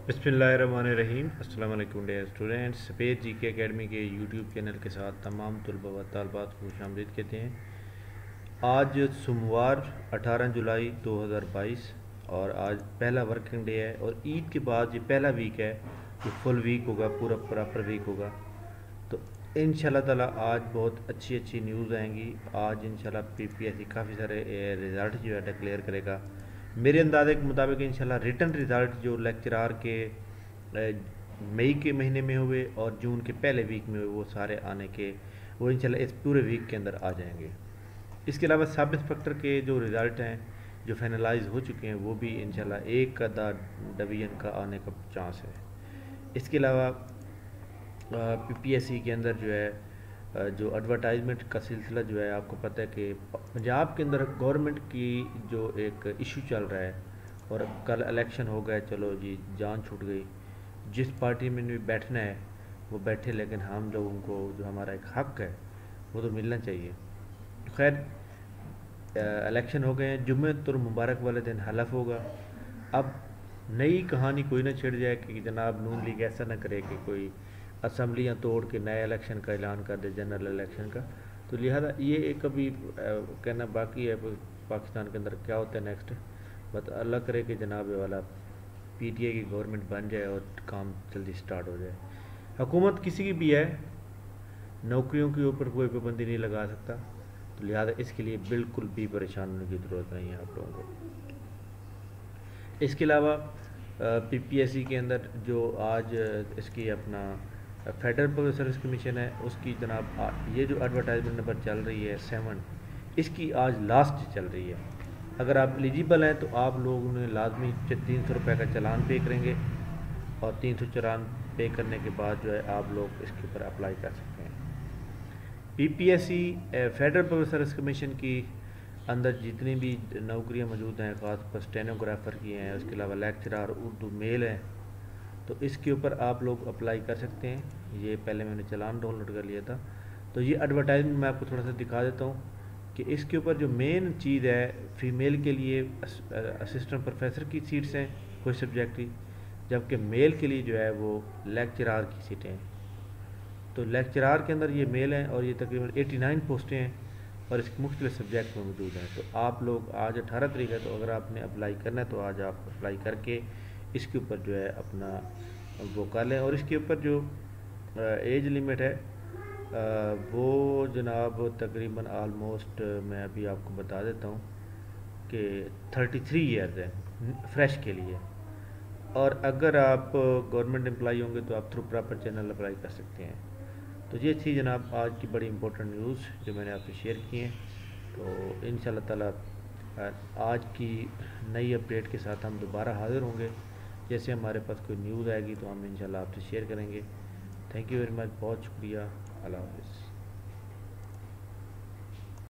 बिस्मिल्लाहिर्रहमानिर्रहीम। अस्सलाम वालेकुम डियर स्टूडेंट्स। सफ़ेद जी के अकेडमी के यूट्यूब चैनल के साथ तमाम तलबा व तालबात को खुशामदीद कहते हैं। आज सोमवार 18 जुलाई 2022 और आज पहला वर्किंग डे है और ईद के बाद ये पहला वीक है जो फुल वीक होगा, पूरा प्रॉपर वीक होगा। तो इंशाल्लाह ताला आज बहुत अच्छी अच्छी न्यूज़ आएंगी। आज इंशाल्लाह पीपीएससी काफ़ी सारे रिज़ल्ट जो है डिक्लेयर करेगा। मेरे अंदाजे के मुताबिक इंशाल्लाह रिटन रिज़ल्ट जो लेक्चरार के मई के महीने में हुए और जून के पहले वीक में हुए वो सारे आने के वो इंशाल्लाह इस पूरे वीक के अंदर आ जाएंगे। इसके अलावा सब इंस्पेक्टर के जो रिज़ल्ट हैं जो फाइनलाइज हो चुके हैं वो भी इंशाल्लाह एक आधा डिवीज़न का आने का चांस है। इसके अलावा पीपीएससी के अंदर जो है जो एडवर्टाइजमेंट का सिलसिला जो है, आपको पता है कि पंजाब के अंदर गवर्नमेंट की जो एक इशू चल रहा है और कल इलेक्शन हो गया, चलो जी जान छूट गई। जिस पार्टी में भी बैठना है वो बैठे, लेकिन हम लोगों को जो हमारा एक हक है वो तो मिलना चाहिए। खैर इलेक्शन हो गए हैं, जुम्मतुल मुबारक वाले दिन हलफ होगा। अब नई कहानी कोई ना छिड़ जाए कि जनाब नून लीग ऐसा ना करे कि कोई असम्बलियाँ तोड़ के नए इलेक्शन का ऐलान कर दे, जनरल इलेक्शन का। तो लिहाजा ये एक अभी कहना बाकी है पाकिस्तान के अंदर क्या होता है नेक्स्ट। बस अल्लाह करे कि जनाब ये वाला पीटीआई की गवर्नमेंट बन जाए और काम जल्दी स्टार्ट हो जाए। हुकूमत किसी की भी है, नौकरियों के ऊपर कोई पाबंदी नहीं लगा सकता, तो लिहाजा इसके लिए बिल्कुल भी परेशान होने की ज़रूरत नहीं है आप लोगों को। इसके अलावा पीपीएससी के अंदर जो आज इसकी अपना फेडरल पब्लिक सर्विस कमीशन है उसकी जनाब ये जो एडवर्टाइजमेंट नंबर चल रही है 7, इसकी आज लास्ट चल रही है। अगर आप एलिजिबल हैं तो आप लोगों ने लाजमी 300 रुपये का चालान पे करेंगे और 300 चालान पे करने के बाद जो है आप लोग इसके ऊपर अप्लाई कर सकते हैं। PPSC federal public service commission की अंदर जितनी भी नौकरियां मौजूद हैं, ख़ास पर स्टेनोग्राफर की हैं, उसके अलावा लेक्चरार उर्दू मेल हैं, तो इसके ऊपर आप लोग अप्लाई कर सकते हैं। ये पहले मैंने चालान डाउनलोड कर लिया था, तो ये एडवर्टाइजमेंट मैं आपको थोड़ा सा दिखा देता हूँ कि इसके ऊपर जो मेन चीज़ है, फ़ीमेल के लिए असिस्टेंट प्रोफेसर की सीट्स हैं कोई सब्जेक्ट की, जबकि मेल के लिए जो है वो लेक्चरार की सीटें हैं। तो लेक्चरार के अंदर ये मेल हैं और ये तकरीबन 89 पोस्टें हैं और इसके मुख्तलिफ सब्जेक्ट में मौजूद हैं। तो आप लोग आज 18 तारीख है, तो अगर आपने अप्लाई करना है तो आज आप अप्लाई करके इसके ऊपर जो है अपना वो कर लें। और इसके ऊपर जो एज लिमिट है वो जनाब तकरीबन आलमोस्ट मैं अभी आपको बता देता हूँ कि 33 ईयर्स है फ्रेश के लिए। और अगर आप गवर्नमेंट एम्प्लॉई होंगे तो आप थ्रू प्रॉपर चैनल अप्लाई कर सकते हैं। तो ये थी जनाब आज की बड़ी इंपॉर्टेंट न्यूज़ जो मैंने आपसे शेयर की हैं। तो इंशाल्लाह ताला आज की नई अपडेट के साथ हम दोबारा हाज़िर होंगे। जैसे हमारे पास कोई न्यूज़ आएगी तो हम इंशाल्लाह आपसे शेयर करेंगे। थैंक यू वेरी मच, बहुत शुक्रिया। अल्लाह हाफ़िज़।